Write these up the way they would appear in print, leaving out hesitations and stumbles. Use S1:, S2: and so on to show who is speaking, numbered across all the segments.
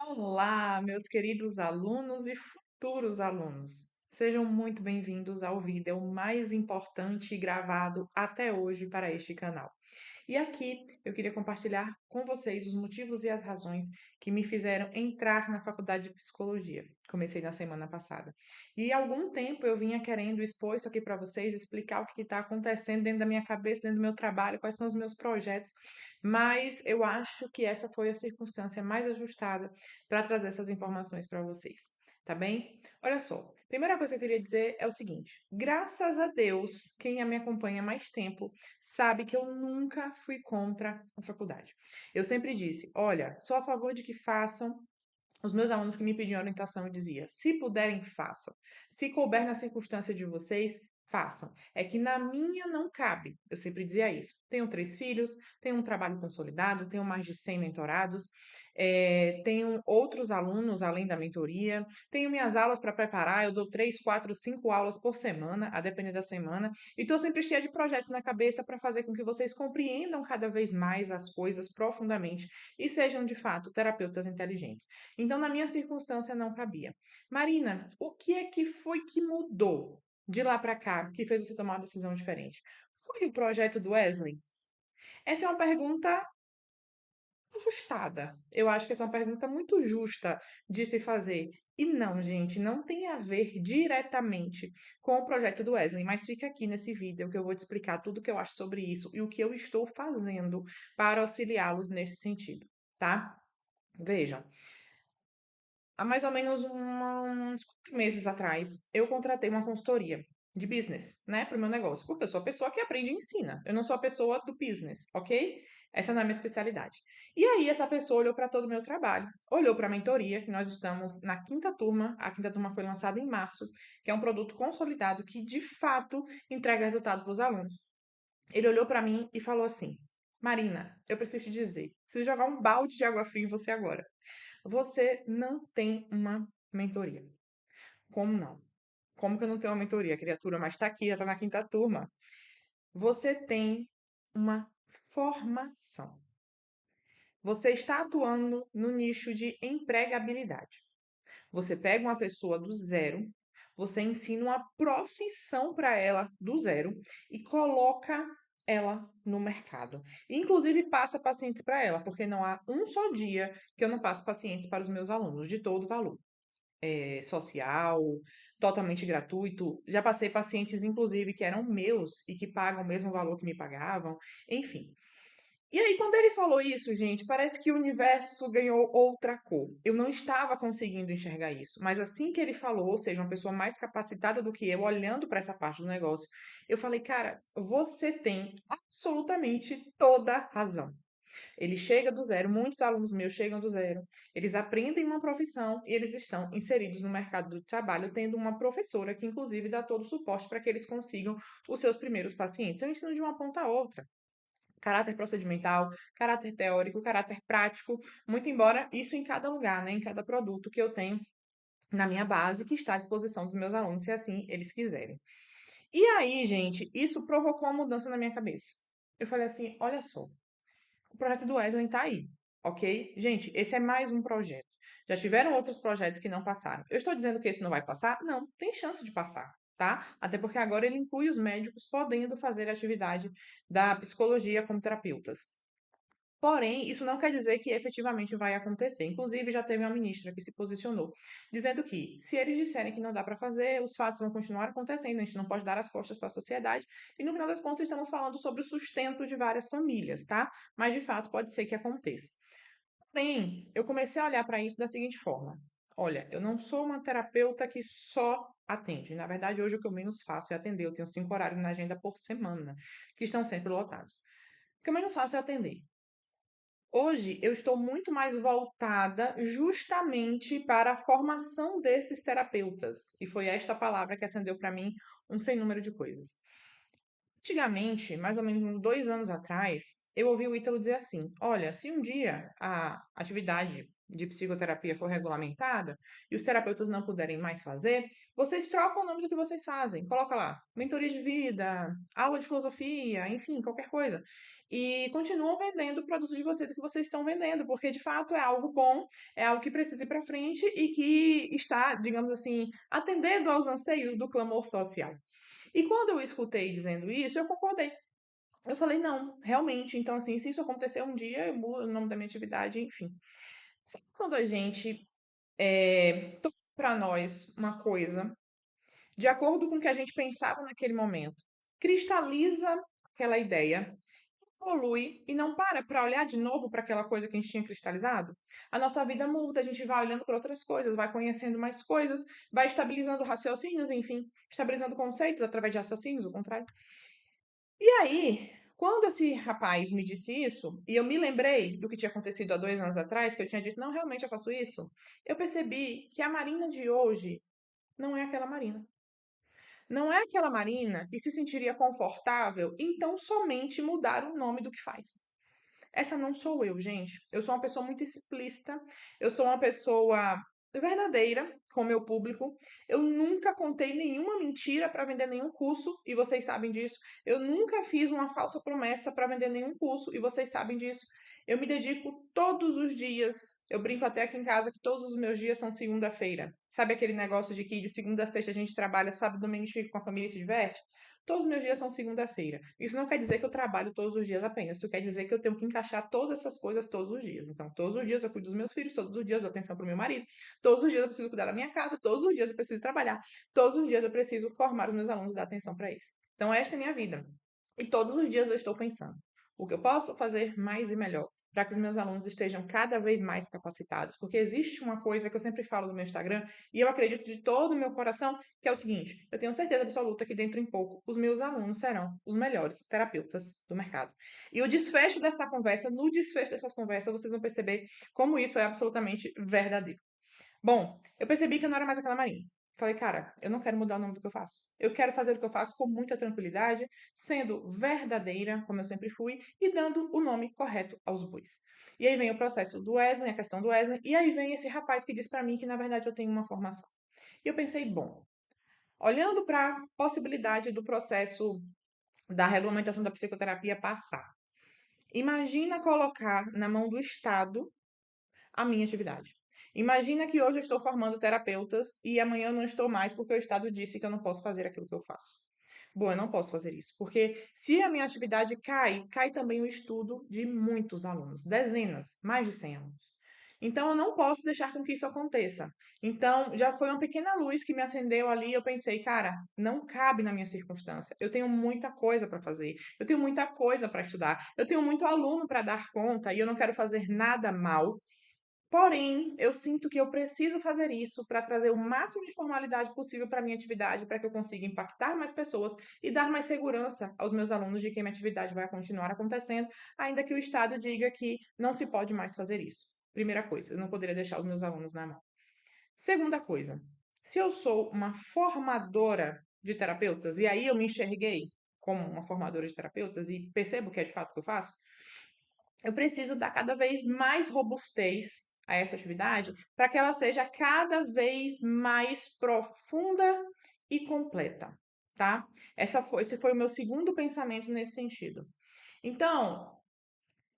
S1: Olá, meus queridos alunos e futuros alunos. Sejam muito bem-vindos ao vídeo mais importante gravado até hoje para este canal. E aqui eu queria compartilhar com vocês os motivos e as razões que me fizeram entrar na faculdade de psicologia. Comecei na semana passada. E há algum tempo eu vinha querendo expor isso aqui para vocês, explicar o que está acontecendo dentro da minha cabeça, dentro do meu trabalho, quais são os meus projetos, mas eu acho que essa foi a circunstância mais ajustada para trazer essas informações para vocês. Tá bem? Olha só, primeira coisa que eu queria dizer é o seguinte: graças a Deus, quem me acompanha há mais tempo sabe que eu nunca fui contra a faculdade. Eu sempre disse: olha, sou a favor de que façam. Os meus alunos que me pediam orientação, eu dizia: se puderem, façam. Se couber na circunstância de vocês, façam. É que na minha não cabe. Eu sempre dizia isso. Tenho 3 filhos, tenho um trabalho consolidado, tenho mais de 100 mentorados, tenho outros alunos além da mentoria, tenho minhas aulas para preparar. Eu dou 3, 4, 5 aulas por semana, a depender da semana, e estou sempre cheia de projetos na cabeça para fazer com que vocês compreendam cada vez mais as coisas profundamente e sejam de fato terapeutas inteligentes. Então, na minha circunstância, não cabia. Marina, o que é que foi que mudou de lá para cá que fez você tomar uma decisão diferente? Foi o projeto do Wesley? Essa é uma pergunta ajustada. Eu acho que essa é uma pergunta muito justa de se fazer. E não, gente, não tem a ver diretamente com o projeto do Wesley, mas fica aqui nesse vídeo que eu vou te explicar tudo o que eu acho sobre isso e o que eu estou fazendo para auxiliá-los nesse sentido, tá? Vejam. Há mais ou menos uns 4 meses atrás, eu contratei uma consultoria de business, né, para o meu negócio, porque eu sou a pessoa que aprende e ensina. Eu não sou a pessoa do business, ok? Essa não é a minha especialidade. E aí, essa pessoa olhou para todo o meu trabalho, olhou para a mentoria, que nós estamos na quinta turma. A quinta turma foi lançada em março, que é um produto consolidado que, de fato, entrega resultado para os alunos. Ele olhou para mim e falou assim: Marina, eu preciso te dizer, preciso jogar um balde de água fria em você agora. Você não tem uma mentoria. Como não? Como que eu não tenho uma mentoria, criatura? Mas está aqui, já está na quinta turma. Você tem uma formação. Você está atuando no nicho de empregabilidade. Você pega uma pessoa do zero, você ensina uma profissão para ela do zero e coloca ela no mercado. Inclusive passa pacientes para ela, porque não há um só dia que eu não passo pacientes para os meus alunos, de todo valor. Social, totalmente gratuito. Já passei pacientes, inclusive, que eram meus e que pagam o mesmo valor que me pagavam, enfim. E aí, quando ele falou isso, gente, parece que o universo ganhou outra cor. Eu não estava conseguindo enxergar isso, mas assim que ele falou, ou seja, uma pessoa mais capacitada do que eu, olhando para essa parte do negócio, eu falei, cara, você tem absolutamente toda a razão. Ele chega do zero, muitos alunos meus chegam do zero, eles aprendem uma profissão e eles estão inseridos no mercado do trabalho, tendo uma professora que, inclusive, dá todo o suporte para que eles consigam os seus primeiros pacientes. Eu ensino de uma ponta a outra. Caráter procedimental, caráter teórico, caráter prático, muito embora isso em cada lugar, né, em cada produto que eu tenho na minha base, que está à disposição dos meus alunos, se assim eles quiserem. E aí, gente, isso provocou uma mudança na minha cabeça. Eu falei assim: olha só, o projeto do Wesley está aí, ok? Gente, esse é mais um projeto. Já tiveram outros projetos que não passaram. Eu estou dizendo que esse não vai passar? Não, tem chance de passar, tá? Até porque agora ele inclui os médicos podendo fazer a atividade da psicologia como terapeutas. Porém, isso não quer dizer que efetivamente vai acontecer. Inclusive, já teve uma ministra que se posicionou, dizendo que, se eles disserem que não dá para fazer, os fatos vão continuar acontecendo, a gente não pode dar as costas para a sociedade, e no final das contas, estamos falando sobre o sustento de várias famílias, tá? Mas, de fato, pode ser que aconteça. Porém, eu comecei a olhar para isso da seguinte forma: olha, eu não sou uma terapeuta que só atende. Na verdade, hoje o que eu menos faço é atender. Eu tenho 5 horários na agenda por semana, que estão sempre lotados. O que eu menos faço é atender. Hoje eu estou muito mais voltada justamente para a formação desses terapeutas. E foi esta palavra que acendeu para mim um sem número de coisas. Antigamente, mais ou menos uns 2 anos atrás, eu ouvi o Ítalo dizer assim: olha, se um dia a atividade de psicoterapia for regulamentada e os terapeutas não puderem mais fazer, vocês trocam o nome do que vocês fazem. Coloca lá, mentoria de vida, aula de filosofia, enfim, qualquer coisa. E continuam vendendo o produto de vocês, o que vocês estão vendendo, porque de fato é algo bom, é algo que precisa ir para frente e que está, digamos assim, atendendo aos anseios do clamor social. E quando eu escutei dizendo isso, eu concordei. Eu falei, não, realmente, então assim, se isso acontecer um dia, eu mudo o nome da minha atividade, enfim. Sabe quando a gente toma para nós uma coisa, de acordo com o que a gente pensava naquele momento, cristaliza aquela ideia, evolui e não para olhar de novo para aquela coisa que a gente tinha cristalizado? A nossa vida muda, a gente vai olhando para outras coisas, vai conhecendo mais coisas, vai estabilizando raciocínios, enfim, estabilizando conceitos através de raciocínios, o contrário. E aí, quando esse rapaz me disse isso, e eu me lembrei do que tinha acontecido há 2 anos atrás, que eu tinha dito, não, realmente eu faço isso, eu percebi que a Marina de hoje não é aquela Marina. Não é aquela Marina que se sentiria confortável em tão somente mudar o nome do que faz. Essa não sou eu, gente. Eu sou uma pessoa muito explícita, eu sou uma pessoa verdadeira com o meu público. Eu nunca contei nenhuma mentira para vender nenhum curso, e vocês sabem disso. Eu nunca fiz uma falsa promessa para vender nenhum curso, e vocês sabem disso. Eu me dedico todos os dias. Eu brinco até aqui em casa que todos os meus dias são segunda-feira. Sabe aquele negócio de que de segunda a sexta a gente trabalha, sábado e domingo a gente fica com a família e se diverte? Todos os meus dias são segunda-feira. Isso não quer dizer que eu trabalho todos os dias apenas. Isso quer dizer que eu tenho que encaixar todas essas coisas todos os dias. Então, todos os dias eu cuido dos meus filhos, todos os dias eu dou atenção para o meu marido, todos os dias eu preciso cuidar da minha casa, todos os dias eu preciso trabalhar, todos os dias eu preciso formar os meus alunos e dar atenção para eles. Então, esta é a minha vida. E todos os dias eu estou pensando o que eu posso fazer mais e melhor para que os meus alunos estejam cada vez mais capacitados. Porque existe uma coisa que eu sempre falo no meu Instagram, e eu acredito de todo o meu coração, que é o seguinte: eu tenho certeza absoluta que dentro em pouco os meus alunos serão os melhores terapeutas do mercado. E o desfecho dessa conversa, no desfecho dessas conversas, vocês vão perceber como isso é absolutamente verdadeiro. Bom, eu percebi que eu não era mais aquela Marinha. Falei, cara, eu não quero mudar o nome do que eu faço. Eu quero fazer o que eu faço com muita tranquilidade, sendo verdadeira, como eu sempre fui, e dando o nome correto aos bois. E aí vem o processo do Wesley, a questão do Wesley, e aí vem esse rapaz que diz pra mim que, na verdade, eu tenho uma formação. E eu pensei, bom, olhando para a possibilidade do processo da regulamentação da psicoterapia passar, imagina colocar na mão do Estado a minha atividade. Imagina que hoje eu estou formando terapeutas e amanhã eu não estou mais porque o Estado disse que eu não posso fazer aquilo que eu faço. Bom, eu não posso fazer isso, porque se a minha atividade cai, cai também o estudo de muitos alunos, dezenas, mais de 100 alunos. Então, eu não posso deixar com que isso aconteça. Então, já foi uma pequena luz que me acendeu ali. Eu pensei, cara, não cabe na minha circunstância. Eu tenho muita coisa para fazer, eu tenho muita coisa para estudar, eu tenho muito aluno para dar conta e eu não quero fazer nada mal. Porém, eu sinto que eu preciso fazer isso para trazer o máximo de formalidade possível para a minha atividade, para que eu consiga impactar mais pessoas e dar mais segurança aos meus alunos de que a minha atividade vai continuar acontecendo, ainda que o Estado diga que não se pode mais fazer isso. Primeira coisa, eu não poderia deixar os meus alunos na mão. Segunda coisa, se eu sou uma formadora de terapeutas, e aí eu me enxerguei como uma formadora de terapeutas e percebo que é de fato o que eu faço, eu preciso dar cada vez mais robustez a essa atividade para que ela seja cada vez mais profunda e completa, tá? Esse foi o meu segundo pensamento nesse sentido. Então,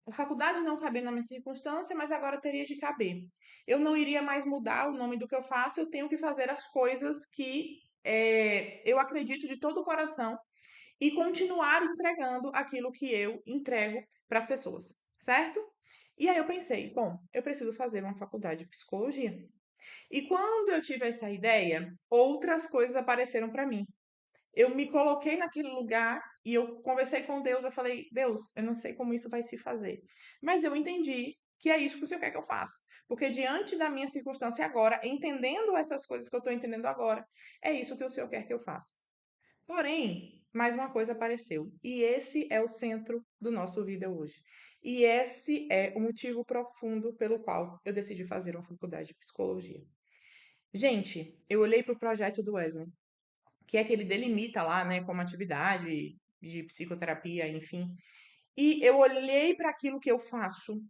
S1: a faculdade não cabia na minha circunstância, mas agora teria de caber. Eu não iria mais mudar o nome do que eu faço, eu tenho que fazer as coisas que eu acredito de todo o coração e continuar entregando aquilo que eu entrego para as pessoas, certo? E aí eu pensei, bom, eu preciso fazer uma faculdade de psicologia. E quando eu tive essa ideia, outras coisas apareceram para mim. Eu me coloquei naquele lugar e eu conversei com Deus, eu falei, Deus, eu não sei como isso vai se fazer, mas eu entendi que é isso que o Senhor quer que eu faça. Porque diante da minha circunstância agora, entendendo essas coisas que eu estou entendendo agora, é isso que o Senhor quer que eu faça. Porém, mais uma coisa apareceu. E esse é o centro do nosso vídeo hoje. E esse é o motivo profundo pelo qual eu decidi fazer uma faculdade de psicologia. Gente, eu olhei para o projeto do Wesley, que é que ele delimita lá, né, como atividade de psicoterapia, enfim. E eu olhei para aquilo que eu faço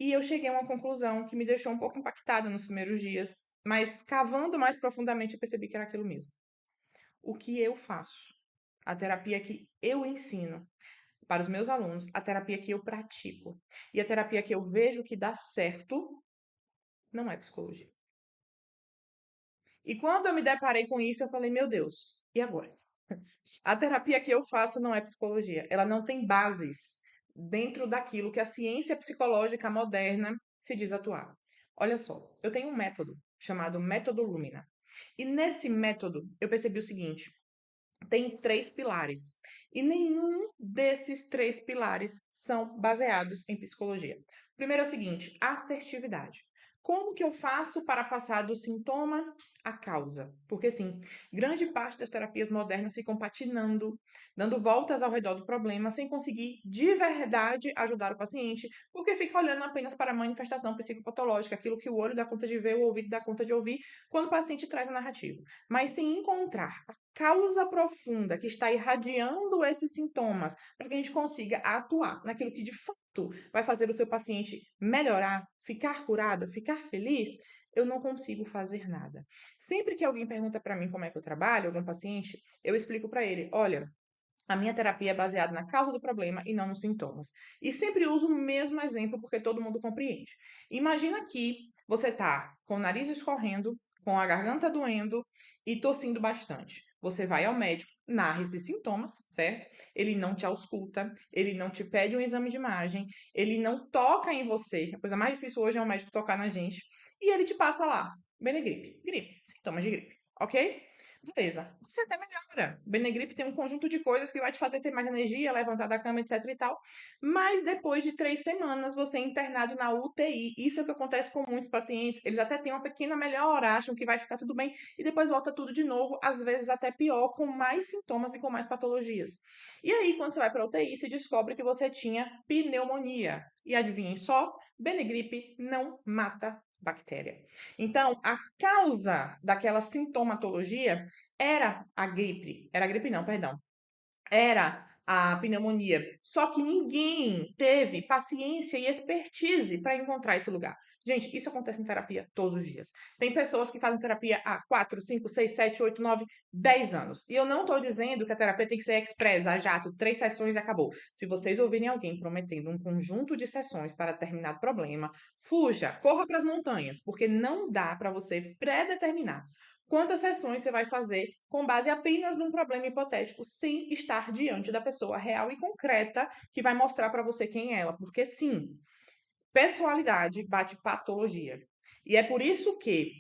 S1: E eu cheguei a uma conclusão que me deixou um pouco impactada nos primeiros dias, mas cavando mais profundamente eu percebi que era aquilo mesmo. O que eu faço? A terapia que eu ensino para os meus alunos, a terapia que eu pratico e a terapia que eu vejo que dá certo, não é psicologia. E quando eu me deparei com isso, eu falei, meu Deus, e agora? A terapia que eu faço não é psicologia. Ela não tem bases dentro daquilo que a ciência psicológica moderna se diz atuar. Olha só, eu tenho um método chamado Método Lumina. E nesse método, eu percebi o seguinte: tem três pilares. E nenhum desses três pilares são baseados em psicologia. O primeiro é o seguinte: assertividade. Como que eu faço para passar do sintoma à causa? Porque, sim, grande parte das terapias modernas ficam patinando, dando voltas ao redor do problema, sem conseguir de verdade ajudar o paciente, porque fica olhando apenas para a manifestação psicopatológica, aquilo que o olho dá conta de ver, o ouvido dá conta de ouvir, quando o paciente traz a narrativa. Mas sem encontrar causa profunda que está irradiando esses sintomas, para que a gente consiga atuar naquilo que de fato vai fazer o seu paciente melhorar, ficar curado, ficar feliz, eu não consigo fazer nada. Sempre que alguém pergunta para mim como é que eu trabalho, algum paciente, eu explico para ele: olha, a minha terapia é baseada na causa do problema e não nos sintomas. E sempre uso o mesmo exemplo porque todo mundo compreende. Imagina que você está com o nariz escorrendo, com a garganta doendo e tossindo bastante. Você vai ao médico, narra esses sintomas, certo? Ele não te ausculta, ele não te pede um exame de imagem, ele não toca em você. A coisa mais difícil hoje é o médico tocar na gente. E ele te passa lá, Benegripe, gripe, sintomas de gripe, ok? Beleza. Você até melhora. Benegripe tem um conjunto de coisas que vai te fazer ter mais energia, levantar da cama, etc e tal. Mas depois de 3 semanas, você é internado na UTI. Isso é o que acontece com muitos pacientes. Eles até têm uma pequena melhora, acham que vai ficar tudo bem, e depois volta tudo de novo, às vezes até pior, com mais sintomas e com mais patologias. E aí, quando você vai para a UTI, se descobre que você tinha pneumonia. E adivinhem só, Benegripe não mata bactéria. Então, a causa daquela sintomatologia era a gripe não, perdão, era a pneumonia. Só que ninguém teve paciência e expertise para encontrar esse lugar. Gente, isso acontece em terapia todos os dias. Tem pessoas que fazem terapia há 4, 5, 6, 7, 8, 9, 10 anos. E eu não estou dizendo que a terapia tem que ser express, a jato, 3 sessões e acabou. Se vocês ouvirem alguém prometendo um conjunto de sessões para determinado problema, fuja, corra para as montanhas, porque não dá para você predeterminar quantas sessões você vai fazer com base apenas num problema hipotético, sem estar diante da pessoa real e concreta que vai mostrar para você quem é ela. Porque, sim, pessoalidade bate patologia. E é por isso que,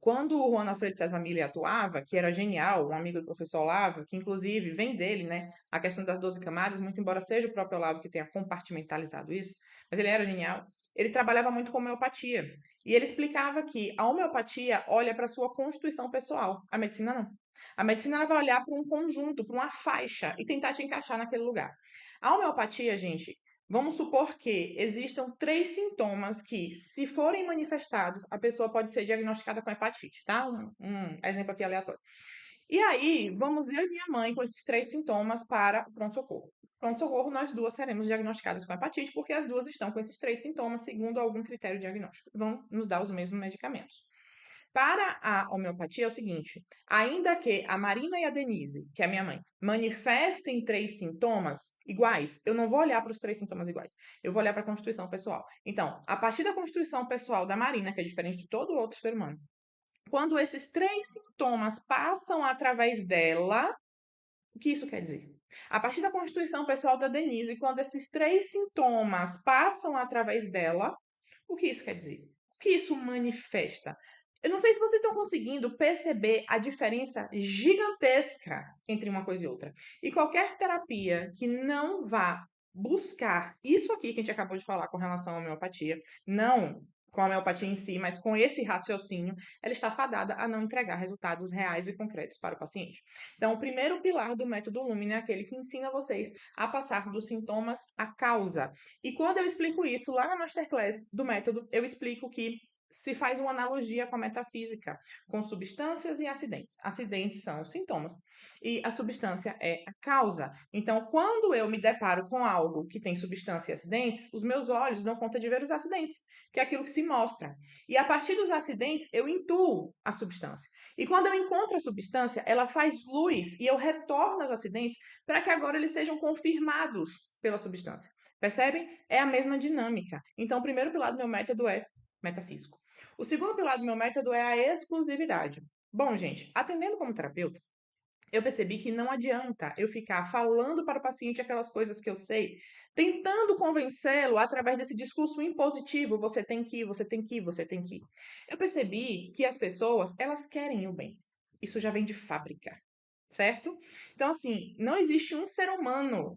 S1: quando o Juan Alfredo César Miller atuava, que era genial, um amigo do professor Olavo, que inclusive vem dele, né, a questão das 12 camadas, muito embora seja o próprio Olavo que tenha compartimentalizado isso, mas ele era genial, ele trabalhava muito com homeopatia. E ele explicava que a homeopatia olha para a sua constituição pessoal, a medicina não. A medicina ela vai olhar para um conjunto, para uma faixa e tentar te encaixar naquele lugar. A homeopatia, gente, vamos supor que existam 3 sintomas que, se forem manifestados, a pessoa pode ser diagnosticada com hepatite, tá? Um exemplo aqui aleatório. E aí, vamos eu e minha mãe com esses 3 sintomas para o pronto-socorro. Pronto-socorro, nós duas seremos diagnosticadas com hepatite, porque as duas estão com esses 3 sintomas, segundo algum critério diagnóstico. Vão nos dar os mesmos medicamentos. Para a homeopatia é o seguinte: ainda que a Marina e a Denise, que é a minha mãe, manifestem 3 sintomas iguais, eu não vou olhar para os 3 sintomas iguais. Eu vou olhar para a constituição pessoal. Então, a partir da constituição pessoal da Marina, que é diferente de todo outro ser humano, quando esses 3 sintomas passam através dela, o que isso quer dizer? A partir da constituição pessoal da Denise, quando esses 3 sintomas passam através dela, o que isso quer dizer? O que isso manifesta? Eu não sei se vocês estão conseguindo perceber a diferença gigantesca entre uma coisa e outra. E qualquer terapia que não vá buscar isso aqui que a gente acabou de falar com relação à homeopatia, não com a homeopatia em si, mas com esse raciocínio, ela está fadada a não entregar resultados reais e concretos para o paciente. Então, o primeiro pilar do método Lumina é aquele que ensina vocês a passar dos sintomas à causa. E quando eu explico isso lá na Masterclass do método, eu explico que se faz uma analogia com a metafísica, com substâncias e acidentes. Acidentes são os sintomas e a substância é a causa. Então, quando eu me deparo com algo que tem substância e acidentes, os meus olhos dão conta de ver os acidentes, que é aquilo que se mostra. E a partir dos acidentes, eu intuo a substância. E quando eu encontro a substância, ela faz luz e eu retorno aos acidentes para que agora eles sejam confirmados pela substância. Percebem? É a mesma dinâmica. Então, o primeiro pilar do meu método é metafísico. O segundo pilar do meu método é a exclusividade. Bom, gente, atendendo como terapeuta, eu percebi que não adianta eu ficar falando para o paciente aquelas coisas que eu sei, tentando convencê-lo através desse discurso impositivo, você tem que ir, você tem que ir, você tem que ir. Eu percebi que as pessoas, elas querem o bem. Isso já vem de fábrica, certo? Então, assim, não existe um ser humano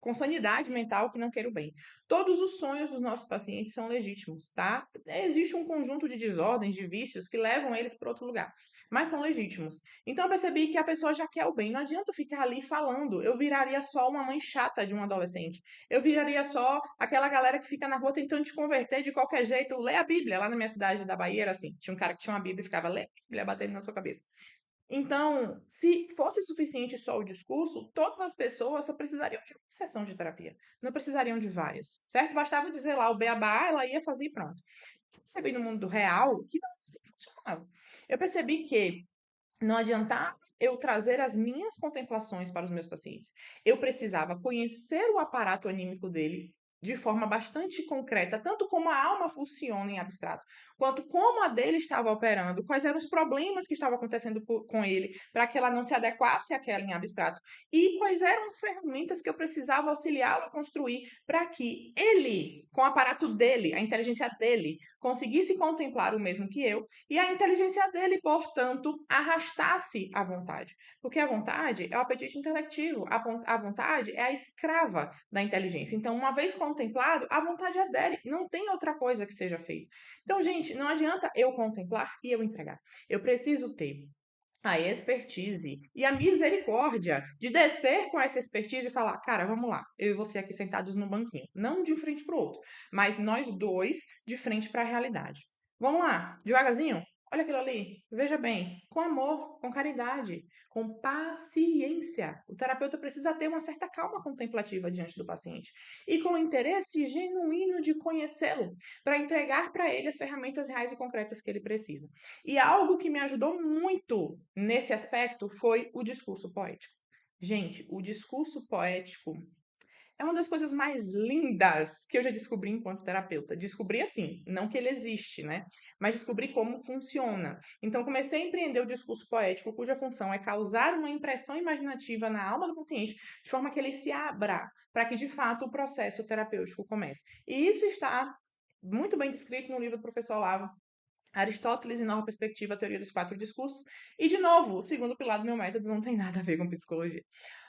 S1: com sanidade mental que não queira o bem. Todos os sonhos dos nossos pacientes são legítimos, tá? Existe um conjunto de desordens, de vícios que levam eles para outro lugar, mas são legítimos. Então eu percebi que a pessoa já quer o bem. Não adianta eu ficar ali falando. Eu viraria só uma mãe chata de um adolescente. Eu viraria só aquela galera que fica na rua tentando te converter de qualquer jeito. Lê a Bíblia. Lá na minha cidade da Bahia era assim. Tinha um cara que tinha uma Bíblia e ficava lê a Bíblia batendo na sua cabeça. Então, se fosse suficiente só o discurso, todas as pessoas só precisariam de uma sessão de terapia. Não precisariam de várias, certo? Bastava dizer lá o beabá, ela ia fazer e pronto. Percebi no mundo real que não é assim que funcionava. Eu percebi que não adiantava eu trazer as minhas contemplações para os meus pacientes. Eu precisava conhecer o aparato anímico dele de forma bastante concreta, tanto como a alma funciona em abstrato, quanto como a dele estava operando, quais eram os problemas que estavam acontecendo com ele, para que ela não se adequasse àquela em abstrato, e quais eram as ferramentas que eu precisava auxiliá-lo a construir para que ele, com o aparato dele, a inteligência dele, conseguisse contemplar o mesmo que eu, e a inteligência dele, portanto, arrastasse a vontade. Porque a vontade é o apetite intelectivo, a vontade é a escrava da inteligência. Então, uma vez contemplado, a vontade é dele, não tem outra coisa que seja feita. Então, gente, não adianta eu contemplar e eu entregar. Eu preciso ter a expertise e a misericórdia de descer com essa expertise e falar, cara, vamos lá, eu e você aqui sentados no banquinho, não de um frente para o outro, mas nós dois de frente para a realidade. Vamos lá, devagarzinho. Olha aquilo ali, veja bem, com amor, com caridade, com paciência. O terapeuta precisa ter uma certa calma contemplativa diante do paciente e com interesse genuíno de conhecê-lo, para entregar para ele as ferramentas reais e concretas que ele precisa. E algo que me ajudou muito nesse aspecto foi o discurso poético. Gente, o discurso poético é uma das coisas mais lindas que eu já descobri enquanto terapeuta. Descobri assim, não que ele existe, né? Mas descobri como funciona. Então, comecei a empreender o discurso poético, cuja função é causar uma impressão imaginativa na alma do paciente, de forma que ele se abra para que, de fato, o processo terapêutico comece. E isso está muito bem descrito no livro do professor Olavo, Aristóteles e Nova Perspectiva, a Teoria dos Quatro Discursos. E, de novo, o segundo pilar do meu método não tem nada a ver com psicologia.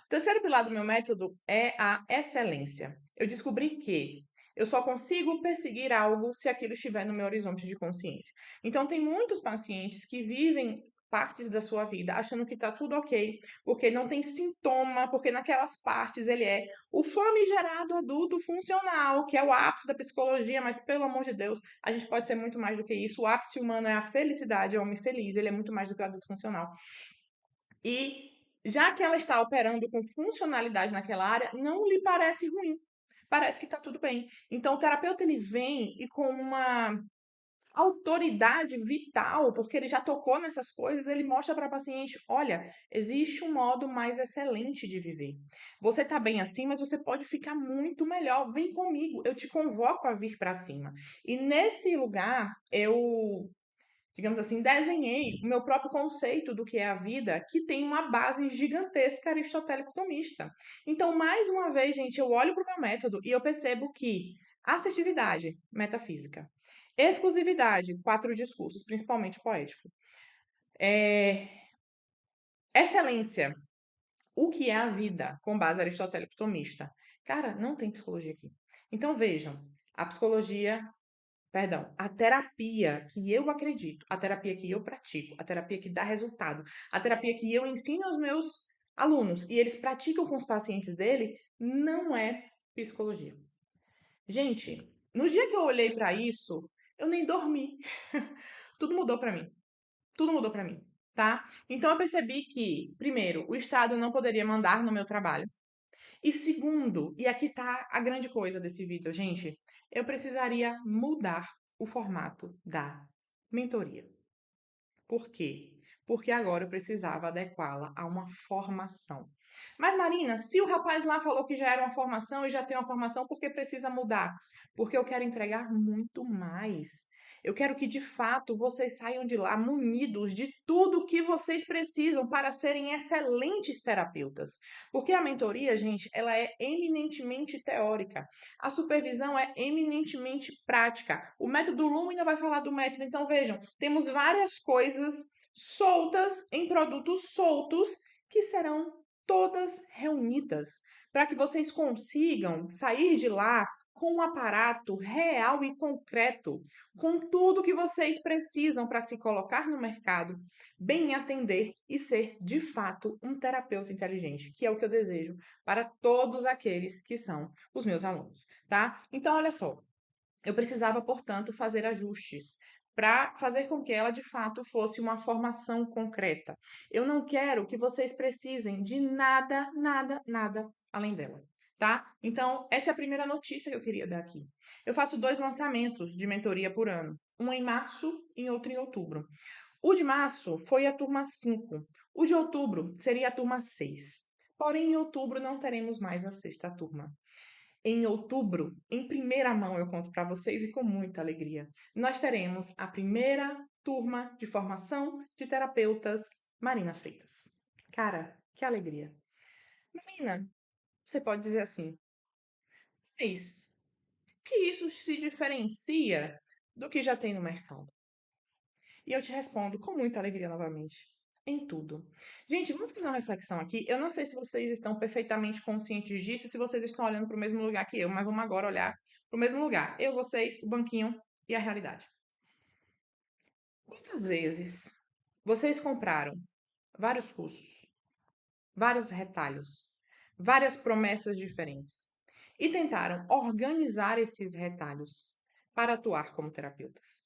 S1: O terceiro pilar do meu método é a excelência. Eu descobri que eu só consigo perseguir algo se aquilo estiver no meu horizonte de consciência. Então, tem muitos pacientes que vivem partes da sua vida achando que está tudo ok, porque não tem sintoma, porque naquelas partes ele é o famigerado adulto funcional, que é o ápice da psicologia, mas pelo amor de Deus, a gente pode ser muito mais do que isso. O ápice humano é a felicidade, é o homem feliz, ele é muito mais do que o adulto funcional. E já que ela está operando com funcionalidade naquela área, não lhe parece ruim. Parece que está tudo bem. Então, o terapeuta ele vem e com uma autoridade vital, porque ele já tocou nessas coisas, ele mostra para a paciente: olha, existe um modo mais excelente de viver. Você está bem assim, mas você pode ficar muito melhor. Vem comigo, eu te convoco a vir para cima. E nesse lugar, eu, digamos assim, desenhei o meu próprio conceito do que é a vida, que tem uma base gigantesca aristotélico-tomista. Então, mais uma vez, gente, eu olho para o meu método e eu percebo que assertividade, metafísica. Exclusividade, quatro discursos, principalmente poético. Excelência, o que é a vida, com base aristotélico-tomista. Cara, não tem psicologia aqui. Então, vejam, a psicologia, perdão, a terapia que eu acredito, a terapia que eu pratico, a terapia que dá resultado, a terapia que eu ensino aos meus alunos e eles praticam com os pacientes dele, não é psicologia. Gente, no dia que eu olhei para isso, eu nem dormi. Tudo mudou pra mim. Tudo mudou pra mim, tá? Então eu percebi que, primeiro, o Estado não poderia mandar no meu trabalho. E segundo, e aqui tá a grande coisa desse vídeo, gente, eu precisaria mudar o formato da mentoria. Por quê? Porque agora eu precisava adequá-la a uma formação. Mas, Marina, se o rapaz lá falou que já era uma formação e já tem uma formação, por que precisa mudar? Porque eu quero entregar muito mais. Eu quero que, de fato, vocês saiam de lá munidos de tudo que vocês precisam para serem excelentes terapeutas. Porque a mentoria, gente, ela é eminentemente teórica. A supervisão é eminentemente prática. O método Lumina vai falar do método. Então, vejam, temos várias coisas soltas em produtos soltos que serão todas reunidas para que vocês consigam sair de lá com um aparato real e concreto, com tudo que vocês precisam para se colocar no mercado, bem atender e ser de fato um terapeuta inteligente, que é o que eu desejo para todos aqueles que são os meus alunos, tá? Então, olha só, eu precisava, portanto, fazer ajustes para fazer com que ela de fato fosse uma formação concreta. Eu não quero que vocês precisem de nada, nada, nada além dela. Tá? Então, essa é a primeira notícia que eu queria dar aqui. Eu faço 2 lançamentos de mentoria por ano, um em março e outro em outubro. O de março foi a turma 5, o de outubro seria a turma 6. Porém, em outubro não teremos mais a sexta turma. Em outubro, em primeira mão, eu conto para vocês e com muita alegria. Nós teremos a primeira turma de formação de terapeutas Marina Freitas. Cara, que alegria. Marina, você pode dizer assim, mas o que isso se diferencia do que já tem no mercado? E eu te respondo com muita alegria novamente. Em tudo. Gente, vamos fazer uma reflexão aqui. Eu não sei se vocês estão perfeitamente conscientes disso, se vocês estão olhando para o mesmo lugar que eu, mas vamos agora olhar para o mesmo lugar. Eu, vocês, o banquinho e a realidade. Quantas vezes vocês compraram vários cursos, vários retalhos, várias promessas diferentes e tentaram organizar esses retalhos para atuar como terapeutas?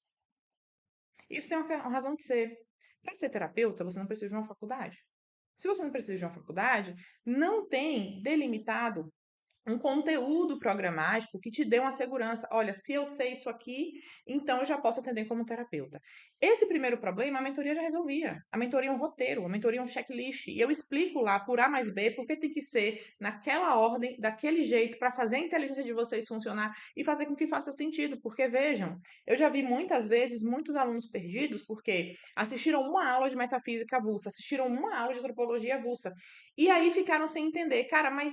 S1: Isso tem uma razão de ser. Para ser terapeuta, você não precisa de uma faculdade. Se você não precisa de uma faculdade, não tem delimitado um conteúdo programático que te dê uma segurança. Olha, se eu sei isso aqui, então eu já posso atender como terapeuta. Esse primeiro problema, a mentoria já resolvia. A mentoria é um roteiro, a mentoria é um checklist. E eu explico lá por A mais B porque tem que ser naquela ordem, daquele jeito, para fazer a inteligência de vocês funcionar e fazer com que faça sentido. Porque vejam, eu já vi muitas vezes muitos alunos perdidos porque assistiram uma aula de metafísica avulsa, assistiram uma aula de antropologia avulsa. E aí ficaram sem entender, cara, mas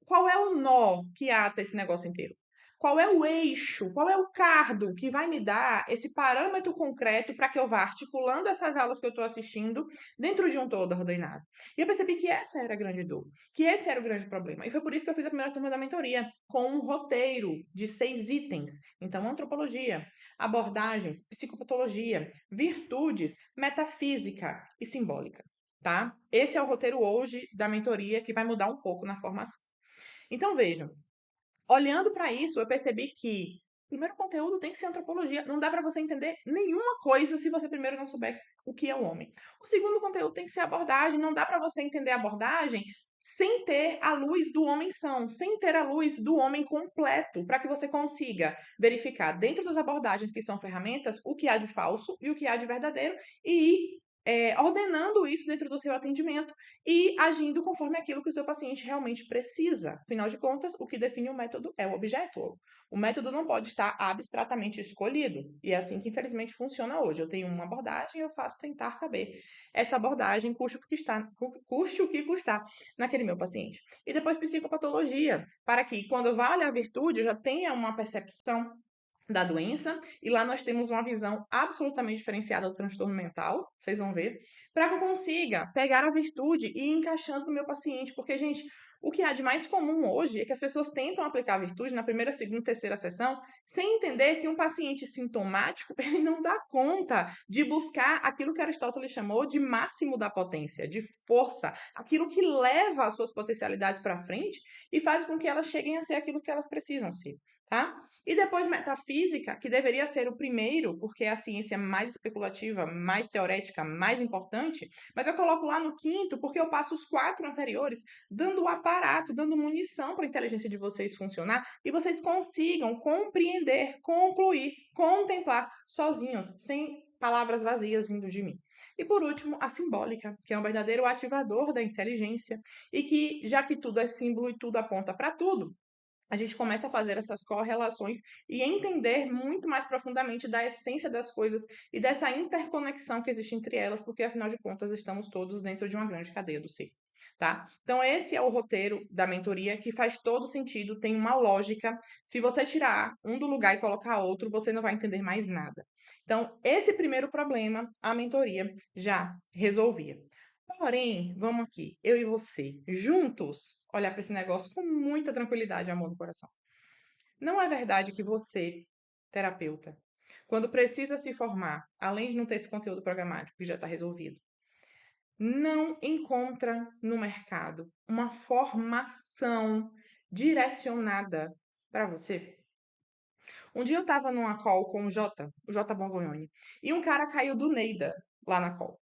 S1: qual é o nó que ata esse negócio inteiro? Qual é o eixo? Qual é o cardo que vai me dar esse parâmetro concreto para que eu vá articulando essas aulas que eu estou assistindo dentro de um todo ordenado? E eu percebi que essa era a grande dor, que esse era o grande problema. E foi por isso que eu fiz a primeira turma da mentoria, com um roteiro de 6 itens. Então, antropologia, abordagens, psicopatologia, virtudes, metafísica e simbólica. Tá? Esse é o roteiro hoje da mentoria que vai mudar um pouco na formação. Então, vejam, olhando para isso, eu percebi que primeiro o conteúdo tem que ser antropologia. Não dá para você entender nenhuma coisa se você primeiro não souber o que é o homem. O segundo conteúdo tem que ser abordagem. Não dá para você entender a abordagem sem ter a luz do homem são, sem ter a luz do homem completo, para que você consiga verificar dentro das abordagens que são ferramentas o que há de falso e o que há de verdadeiro e ir ordenando isso dentro do seu atendimento e agindo conforme aquilo que o seu paciente realmente precisa. Afinal de contas, o que define o método é o objeto. O método não pode estar abstratamente escolhido. E é assim que, infelizmente, funciona hoje. Eu tenho uma abordagem e eu faço tentar caber essa abordagem, custe o que custar naquele meu paciente. E depois, psicopatologia, para que, quando eu vá olhar a virtude, eu já tenha uma percepção da doença, e lá nós temos uma visão absolutamente diferenciada do transtorno mental, vocês vão ver, para que eu consiga pegar a virtude e ir encaixando no meu paciente, porque, gente, O que há de mais comum hoje é que as pessoas tentam aplicar a virtude na primeira, segunda, terceira sessão, sem entender que um paciente sintomático ele não dá conta de buscar aquilo que Aristóteles chamou de máximo da potência, de força, aquilo que leva as suas potencialidades para frente e faz com que elas cheguem a ser aquilo que elas precisam ser. Tá? E depois metafísica, que deveria ser o primeiro, porque é a ciência mais especulativa, mais teorética, mais importante, mas eu coloco lá no quinto porque eu passo os 4 anteriores dando o aparato, dando munição para a inteligência de vocês funcionar e vocês consigam compreender, concluir, contemplar sozinhos, sem palavras vazias vindo de mim. E por último, a simbólica, que é um verdadeiro ativador da inteligência e que, já que tudo é símbolo e tudo aponta para tudo, a gente começa a fazer essas correlações e entender muito mais profundamente da essência das coisas e dessa interconexão que existe entre elas, porque afinal de contas estamos todos dentro de uma grande cadeia do ser. Tá? Então, esse é o roteiro da mentoria que faz todo sentido, tem uma lógica. Se você tirar um do lugar e colocar outro, você não vai entender mais nada. Então, esse primeiro problema, a mentoria já resolvia. Porém, vamos aqui, eu e você, juntos, olhar para esse negócio com muita tranquilidade e amor no coração. Não é verdade que você, terapeuta, quando precisa se formar, além de não ter esse conteúdo programático que já está resolvido, não encontra no mercado uma formação direcionada para você? Um dia eu estava numa call com o Jota Borgonhoni, e um cara caiu do Neida lá na call.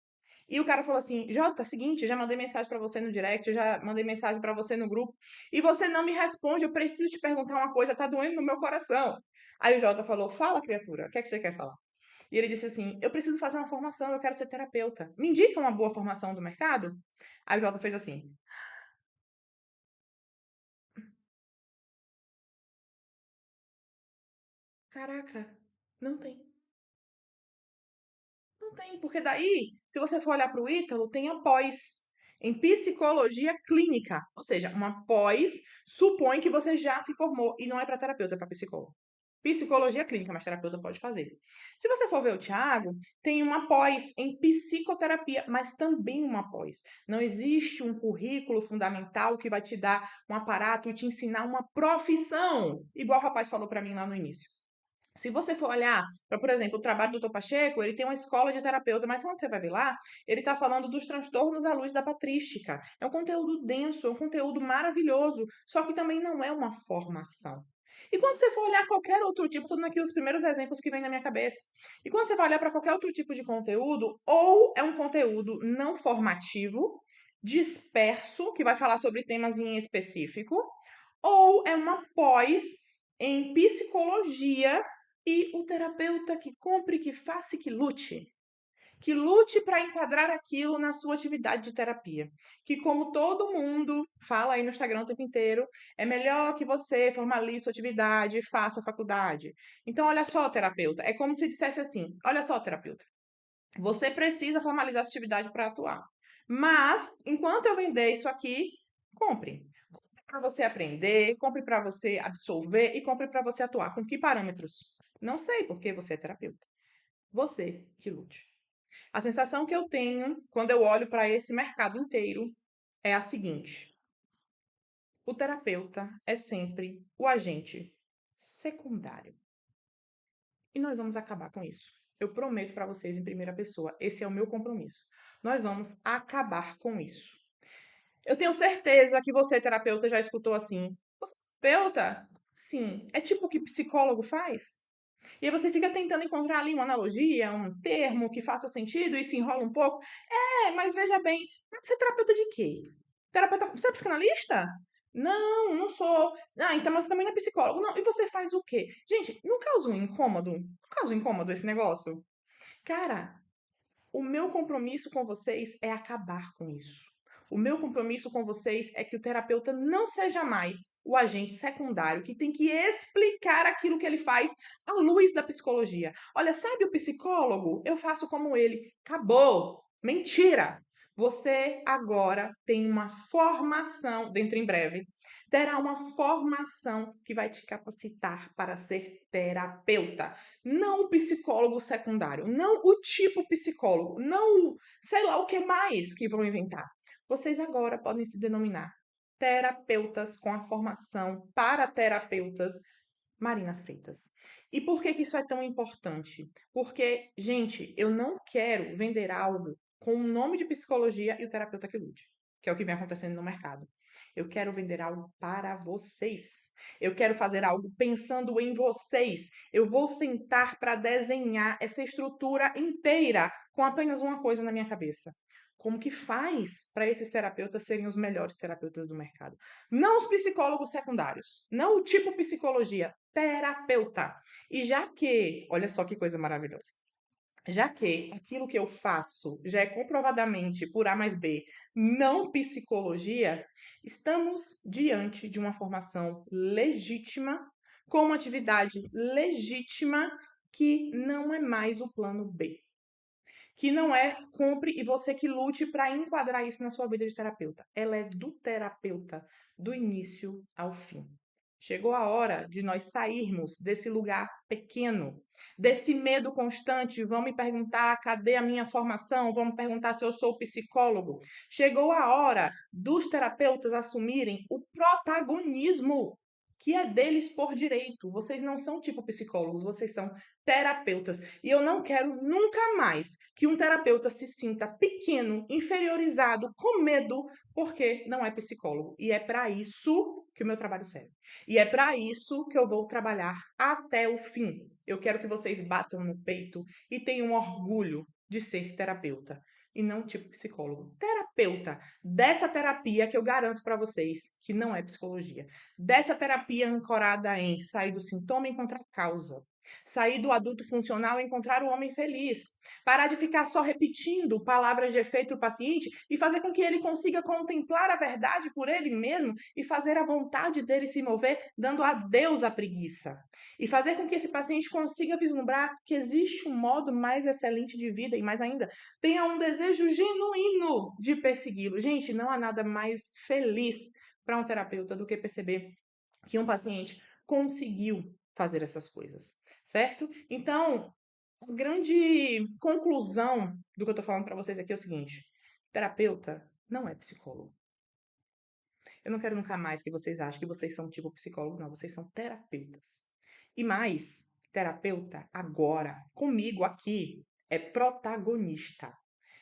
S1: E o cara falou assim: Jota, seguinte, já mandei mensagem pra você no direct, eu já mandei mensagem pra você no grupo, e você não me responde, eu preciso te perguntar uma coisa, tá doendo no meu coração. Aí o Jota falou: fala, criatura, o que é que você quer falar? E ele disse assim: eu preciso fazer uma formação, eu quero ser terapeuta. Me indica uma boa formação do mercado? Aí o Jota fez assim: caraca, não tem. Não tem, porque daí, se você for olhar para o Ítalo, tem a pós em psicologia clínica, ou seja, uma pós supõe que você já se formou e não é para terapeuta, é para psicólogo. Psicologia clínica, mas terapeuta pode fazer. Se você for ver o Thiago, tem uma pós em psicoterapia, mas também uma pós. Não existe um currículo fundamental que vai te dar um aparato e te ensinar uma profissão, igual o rapaz falou para mim lá no início. Se você for olhar para, por exemplo, o trabalho do Dr. Pacheco, ele tem uma escola de terapeuta, mas quando você vai ver lá, ele está falando dos transtornos à luz da patrística. É um conteúdo denso, é um conteúdo maravilhoso, só que também não é uma formação. E quando você for olhar qualquer outro tipo, estou dando aqui os primeiros exemplos que vem na minha cabeça. E quando você vai olhar para qualquer outro tipo de conteúdo, ou é um conteúdo não formativo, disperso, que vai falar sobre temas em específico, ou é uma pós em psicologia e o terapeuta que compre, que faça e que lute. Que lute para enquadrar aquilo na sua atividade de terapia. Que, como todo mundo fala aí no Instagram o tempo inteiro, é melhor que você formalize sua atividade e faça a faculdade. Então, olha só, terapeuta. É como se dissesse assim: olha só, terapeuta. Você precisa formalizar sua atividade para atuar. Mas, enquanto eu vender isso aqui, compre. Compre para você aprender, compre para você absolver e compre para você atuar. Com que parâmetros? Não sei, porque você é terapeuta. Você que lute. A sensação que eu tenho quando eu olho para esse mercado inteiro é a seguinte: o terapeuta é sempre o agente secundário. E nós vamos acabar com isso. Eu prometo para vocês em primeira pessoa, esse é o meu compromisso. Nós vamos acabar com isso. Eu tenho certeza que você, terapeuta, já escutou assim. Você é terapeuta? Sim. É tipo o que psicólogo faz? E aí você fica tentando encontrar ali uma analogia, um termo que faça sentido e se enrola um pouco. É, mas veja bem, você é terapeuta de quê? Terapeuta, você é psicanalista? Não, não sou. Ah, então mas você também não é psicólogo. Não, e você faz o quê? Gente, não causa um incômodo? Não causa um incômodo esse negócio? Cara, o meu compromisso com vocês é acabar com isso. O meu compromisso com vocês é que o terapeuta não seja mais o agente secundário que tem que explicar aquilo que ele faz à luz da psicologia. Olha, sabe o psicólogo? Eu faço como ele. Acabou! Mentira! Você agora tem uma formação, dentro em breve, terá uma formação que vai te capacitar para ser terapeuta. Não o psicólogo secundário, não o tipo psicólogo, não sei lá o que mais que vão inventar. Vocês agora podem se denominar terapeutas com a formação para terapeutas Marina Freitas. E por que que isso é tão importante? Porque, gente, eu não quero vender algo com o nome de psicologia e o terapeuta que lute, que é o que vem acontecendo no mercado. Eu quero vender algo para vocês. Eu quero fazer algo pensando em vocês. Eu vou sentar para desenhar essa estrutura inteira com apenas uma coisa na minha cabeça. Como que faz para esses terapeutas serem os melhores terapeutas do mercado? Não os psicólogos secundários, não o tipo psicologia, terapeuta. E já que, olha só que coisa maravilhosa, já que aquilo que eu faço já é comprovadamente por A mais B, não psicologia, estamos diante de uma formação legítima, com uma atividade legítima que não é mais o plano B, que não é compre e você que lute para enquadrar isso na sua vida de terapeuta. Ela é do terapeuta, do início ao fim. Chegou a hora de nós sairmos desse lugar pequeno, desse medo constante. Vão me perguntar cadê a minha formação? Vão me perguntar se eu sou psicólogo. Chegou a hora dos terapeutas assumirem o protagonismo que é deles por direito. Vocês não são tipo psicólogos, vocês são terapeutas. E eu não quero nunca mais que um terapeuta se sinta pequeno, inferiorizado, com medo, porque não é psicólogo. E é para isso que o meu trabalho serve. E é para isso que eu vou trabalhar até o fim. Eu quero que vocês batam no peito e tenham orgulho de ser terapeuta e não tipo psicólogo. Terapeuta dessa terapia que eu garanto para vocês que não é psicologia. Dessa terapia ancorada em sair do sintoma e encontrar causa. Sair do adulto funcional e encontrar o homem feliz. Parar de ficar só repetindo palavras de efeito para o paciente e fazer com que ele consiga contemplar a verdade por ele mesmo e fazer a vontade dele se mover, dando adeus à preguiça. E fazer com que esse paciente consiga vislumbrar que existe um modo mais excelente de vida e, mais ainda, tenha um desejo genuíno de persegui-lo. Gente, não há nada mais feliz para um terapeuta do que perceber que um paciente conseguiu fazer essas coisas, certo? Então, a grande conclusão do que eu tô falando para vocês aqui é o seguinte: terapeuta não é psicólogo. Eu não quero nunca mais que vocês achem que vocês são tipo psicólogos, não, vocês são terapeutas. E mais, terapeuta agora, comigo aqui, é protagonista.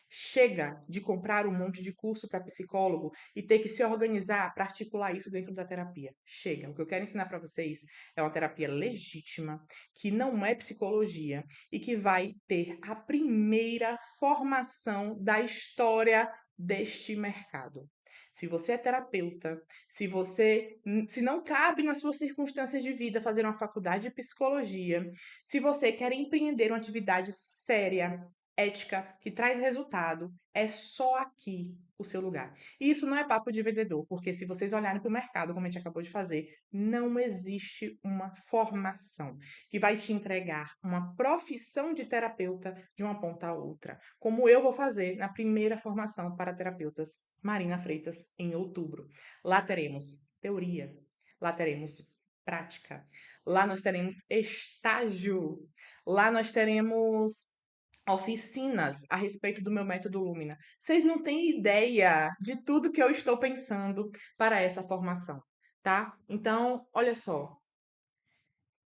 S1: Chega de comprar um monte de curso para psicólogo e ter que se organizar para articular isso dentro da terapia. Chega. O que eu quero ensinar para vocês é uma terapia legítima, que não é psicologia e que vai ter a primeira formação da história deste mercado. Se você é terapeuta, se não cabe nas suas circunstâncias de vida fazer uma faculdade de psicologia, se você quer empreender uma atividade séria, ética, que traz resultado, é só aqui o seu lugar. E isso não é papo de vendedor, porque se vocês olharem para o mercado, como a gente acabou de fazer, não existe uma formação que vai te entregar uma profissão de terapeuta de uma ponta a outra, como eu vou fazer na primeira formação para terapeutas Marina Freitas em outubro. Lá teremos teoria, lá teremos prática, lá nós teremos estágio, lá nós teremos oficinas a respeito do meu método Lumina. Vocês não têm ideia de tudo que eu estou pensando para essa formação, tá? Então, olha só,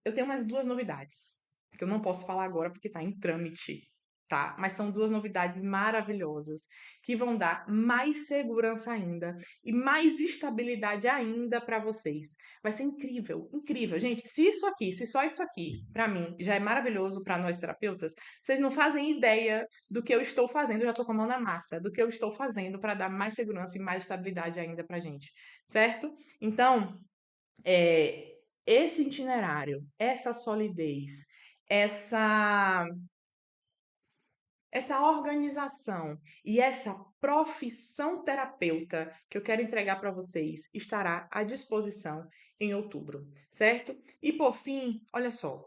S1: eu tenho mais duas novidades, que eu não posso falar agora porque está em trâmite, tá? Mas são duas novidades maravilhosas que vão dar mais segurança ainda e mais estabilidade ainda para vocês. Vai ser incrível, incrível. Gente, se isso aqui, se só isso aqui, para mim, já é maravilhoso para nós terapeutas, vocês não fazem ideia do que eu estou fazendo, eu já estou com a mão na massa, do que eu estou fazendo para dar mais segurança e mais estabilidade ainda para gente, certo? Então, esse itinerário, essa solidez, essa essa organização e essa profissão terapeuta que eu quero entregar para vocês estará à disposição em outubro, certo? E por fim, olha só,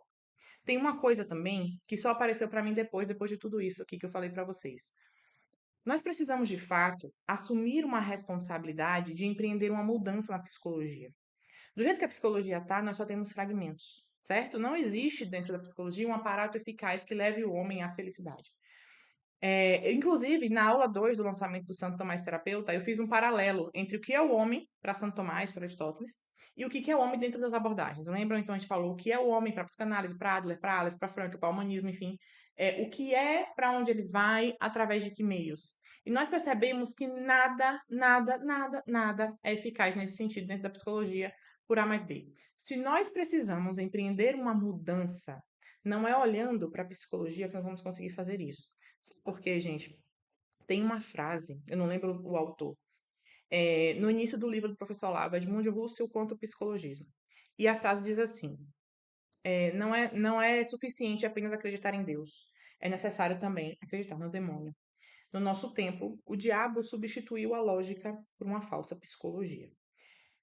S1: tem uma coisa também que só apareceu para mim depois de tudo isso aqui que eu falei para vocês. Nós precisamos, de fato, assumir uma responsabilidade de empreender uma mudança na psicologia. Do jeito que a psicologia está, nós só temos fragmentos, certo? Não existe dentro da psicologia um aparato eficaz que leve o homem à felicidade. Inclusive, na aula 2 do lançamento do Santo Tomás Terapeuta, eu fiz um paralelo entre o que é o homem para Santo Tomás, para Aristóteles, e o que é o homem dentro das abordagens. Lembram? Então, a gente falou o que é o homem para psicanálise, para Adler, para Alice, para Frank, para o humanismo, enfim. O que é, para onde ele vai, através de que meios. E nós percebemos que nada, nada, nada, nada é eficaz nesse sentido dentro da psicologia por A mais B. Se nós precisamos empreender uma mudança, não é olhando para a psicologia que nós vamos conseguir fazer isso. Sabe por quê, gente? Tem uma frase, eu não lembro o autor, no início do livro do professor Olavo, Edmundo Husserl contra o psicologismo. E a frase diz assim: não é suficiente apenas acreditar em Deus. É necessário também acreditar no demônio. No nosso tempo, o diabo substituiu a lógica por uma falsa psicologia.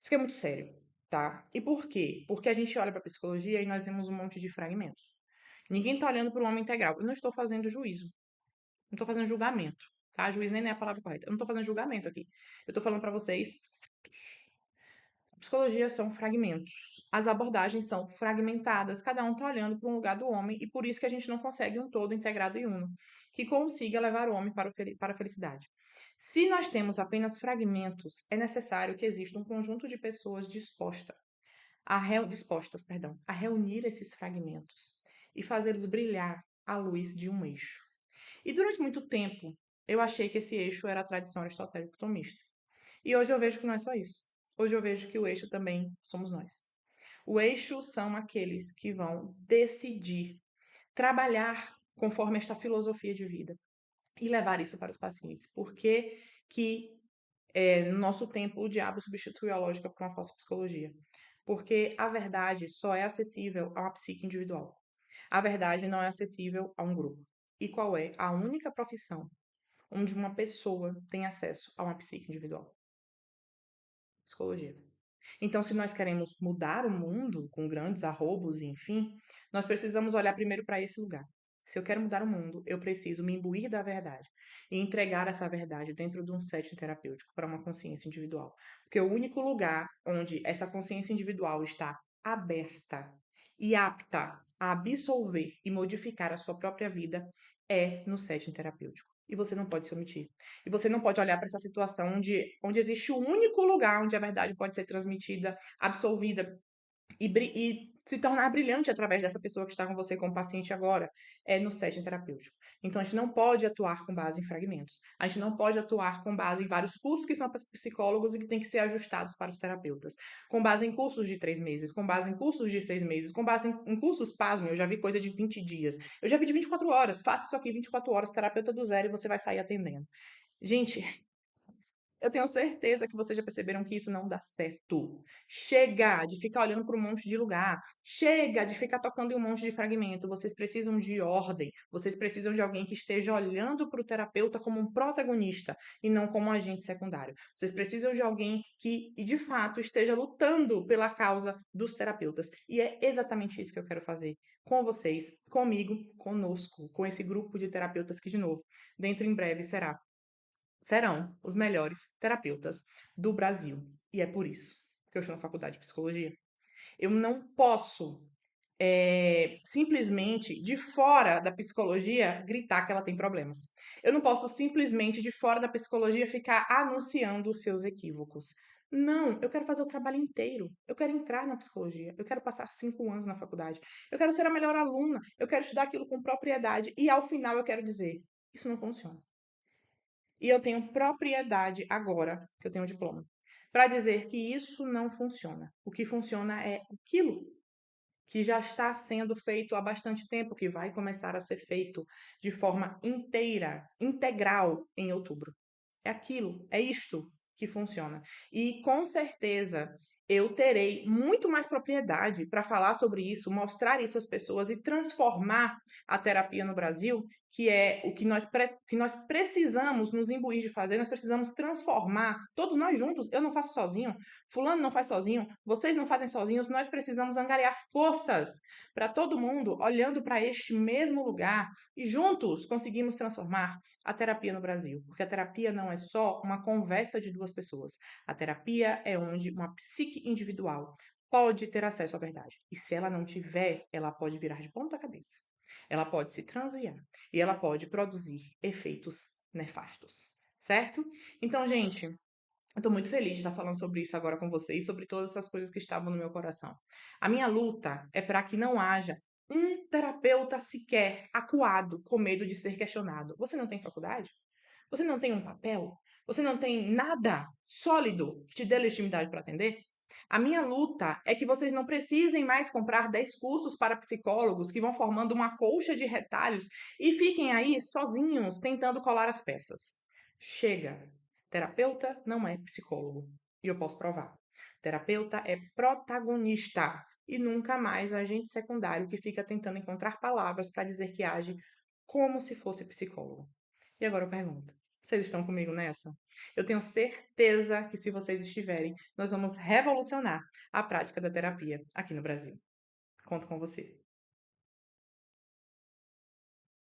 S1: Isso que é muito sério, tá? E por quê? Porque a gente olha para a psicologia e nós vemos um monte de fragmentos. Ninguém está olhando para o homem integral. Eu não estou fazendo juízo. Não estou fazendo julgamento, tá? Juiz nem é a palavra correta. Eu não estou fazendo julgamento aqui. Eu estou falando para vocês. A psicologia são fragmentos. As abordagens são fragmentadas. Cada um está olhando para um lugar do homem e por isso que a gente não consegue um todo integrado e uno que consiga levar o homem para a felicidade. Se nós temos apenas fragmentos, é necessário que exista um conjunto de pessoas dispostas, a reunir esses fragmentos e fazê-los brilhar à luz de um eixo. E durante muito tempo, eu achei que esse eixo era a tradição aristotélica tomista. E hoje eu vejo que não é só isso. Hoje eu vejo que o eixo também somos nós. O eixo são aqueles que vão decidir trabalhar conforme esta filosofia de vida e levar isso para os pacientes. Porque que no nosso tempo o diabo substituiu a lógica por uma falsa psicologia? Porque a verdade só é acessível a uma psique individual. A verdade não é acessível a um grupo. E qual é a única profissão onde uma pessoa tem acesso a uma psique individual? Psicologia. Então, se nós queremos mudar o mundo com grandes arrobos, enfim, nós precisamos olhar primeiro para esse lugar. Se eu quero mudar o mundo, eu preciso me imbuir da verdade e entregar essa verdade dentro de um setting terapêutico para uma consciência individual. Porque o único lugar onde essa consciência individual está aberta e apta a absolver e modificar a sua própria vida é no setting terapêutico. E você não pode se omitir. E você não pode olhar para essa situação onde existe o único lugar onde a verdade pode ser transmitida, absolvida e se tornar brilhante através dessa pessoa que está com você como paciente agora, no setting terapêutico. Então, a gente não pode atuar com base em fragmentos. A gente não pode atuar com base em vários cursos que são para psicólogos e que têm que ser ajustados para os terapeutas. Com base em cursos de 3 meses, com base em cursos de 6 meses, com base em cursos, pasmem, eu já vi coisa de 20 dias. Eu já vi de 24 horas. Faça isso aqui 24 horas, terapeuta do zero, e você vai sair atendendo. Gente, eu tenho certeza que vocês já perceberam que isso não dá certo. Chega de ficar olhando para um monte de lugar. Chega de ficar tocando em um monte de fragmento. Vocês precisam de ordem. Vocês precisam de alguém que esteja olhando para o terapeuta como um protagonista e não como um agente secundário. Vocês precisam de alguém que, de fato, esteja lutando pela causa dos terapeutas. E é exatamente isso que eu quero fazer com vocês, comigo, conosco, com esse grupo de terapeutas que, de novo, dentro em breve serão os melhores terapeutas do Brasil. E é por isso que eu estou na faculdade de psicologia. Eu não posso simplesmente, de fora da psicologia, gritar que ela tem problemas. Eu não posso simplesmente, de fora da psicologia, ficar anunciando os seus equívocos. Não, eu quero fazer o trabalho inteiro. Eu quero entrar na psicologia. Eu quero passar 5 anos na faculdade. Eu quero ser a melhor aluna. Eu quero estudar aquilo com propriedade. E ao final eu quero dizer: isso não funciona. E eu tenho propriedade agora, que eu tenho o diploma, para dizer que isso não funciona. O que funciona é aquilo que já está sendo feito há bastante tempo, que vai começar a ser feito de forma inteira, integral em outubro. É aquilo, é isto que funciona. E com certeza eu terei muito mais propriedade para falar sobre isso, mostrar isso às pessoas e transformar a terapia no Brasil, que é o que nós precisamos nos imbuir de fazer, nós precisamos transformar, todos nós juntos, eu não faço sozinho, fulano não faz sozinho, vocês não fazem sozinhos, nós precisamos angariar forças para todo mundo olhando para este mesmo lugar e juntos conseguimos transformar a terapia no Brasil, porque a terapia não é só uma conversa de duas pessoas. A terapia é onde uma psique individual pode ter acesso à verdade. E se ela não tiver, ela pode virar de ponta cabeça. Ela pode se transviar e ela pode produzir efeitos nefastos, certo? Então, gente, eu tô muito feliz de estar falando sobre isso agora com vocês, sobre todas essas coisas que estavam no meu coração. A minha luta é para que não haja um terapeuta sequer acuado com medo de ser questionado. Você não tem faculdade? Você não tem um papel? Você não tem nada sólido que te dê legitimidade para atender? A minha luta é que vocês não precisem mais comprar 10 cursos para psicólogos que vão formando uma colcha de retalhos e fiquem aí sozinhos tentando colar as peças. Chega! Terapeuta não é psicólogo. E eu posso provar. Terapeuta é protagonista e nunca mais agente secundário que fica tentando encontrar palavras para dizer que age como se fosse psicólogo. E agora eu pergunto: vocês estão comigo nessa? Eu tenho certeza que se vocês estiverem, nós vamos revolucionar a prática da terapia aqui no Brasil. Conto com você.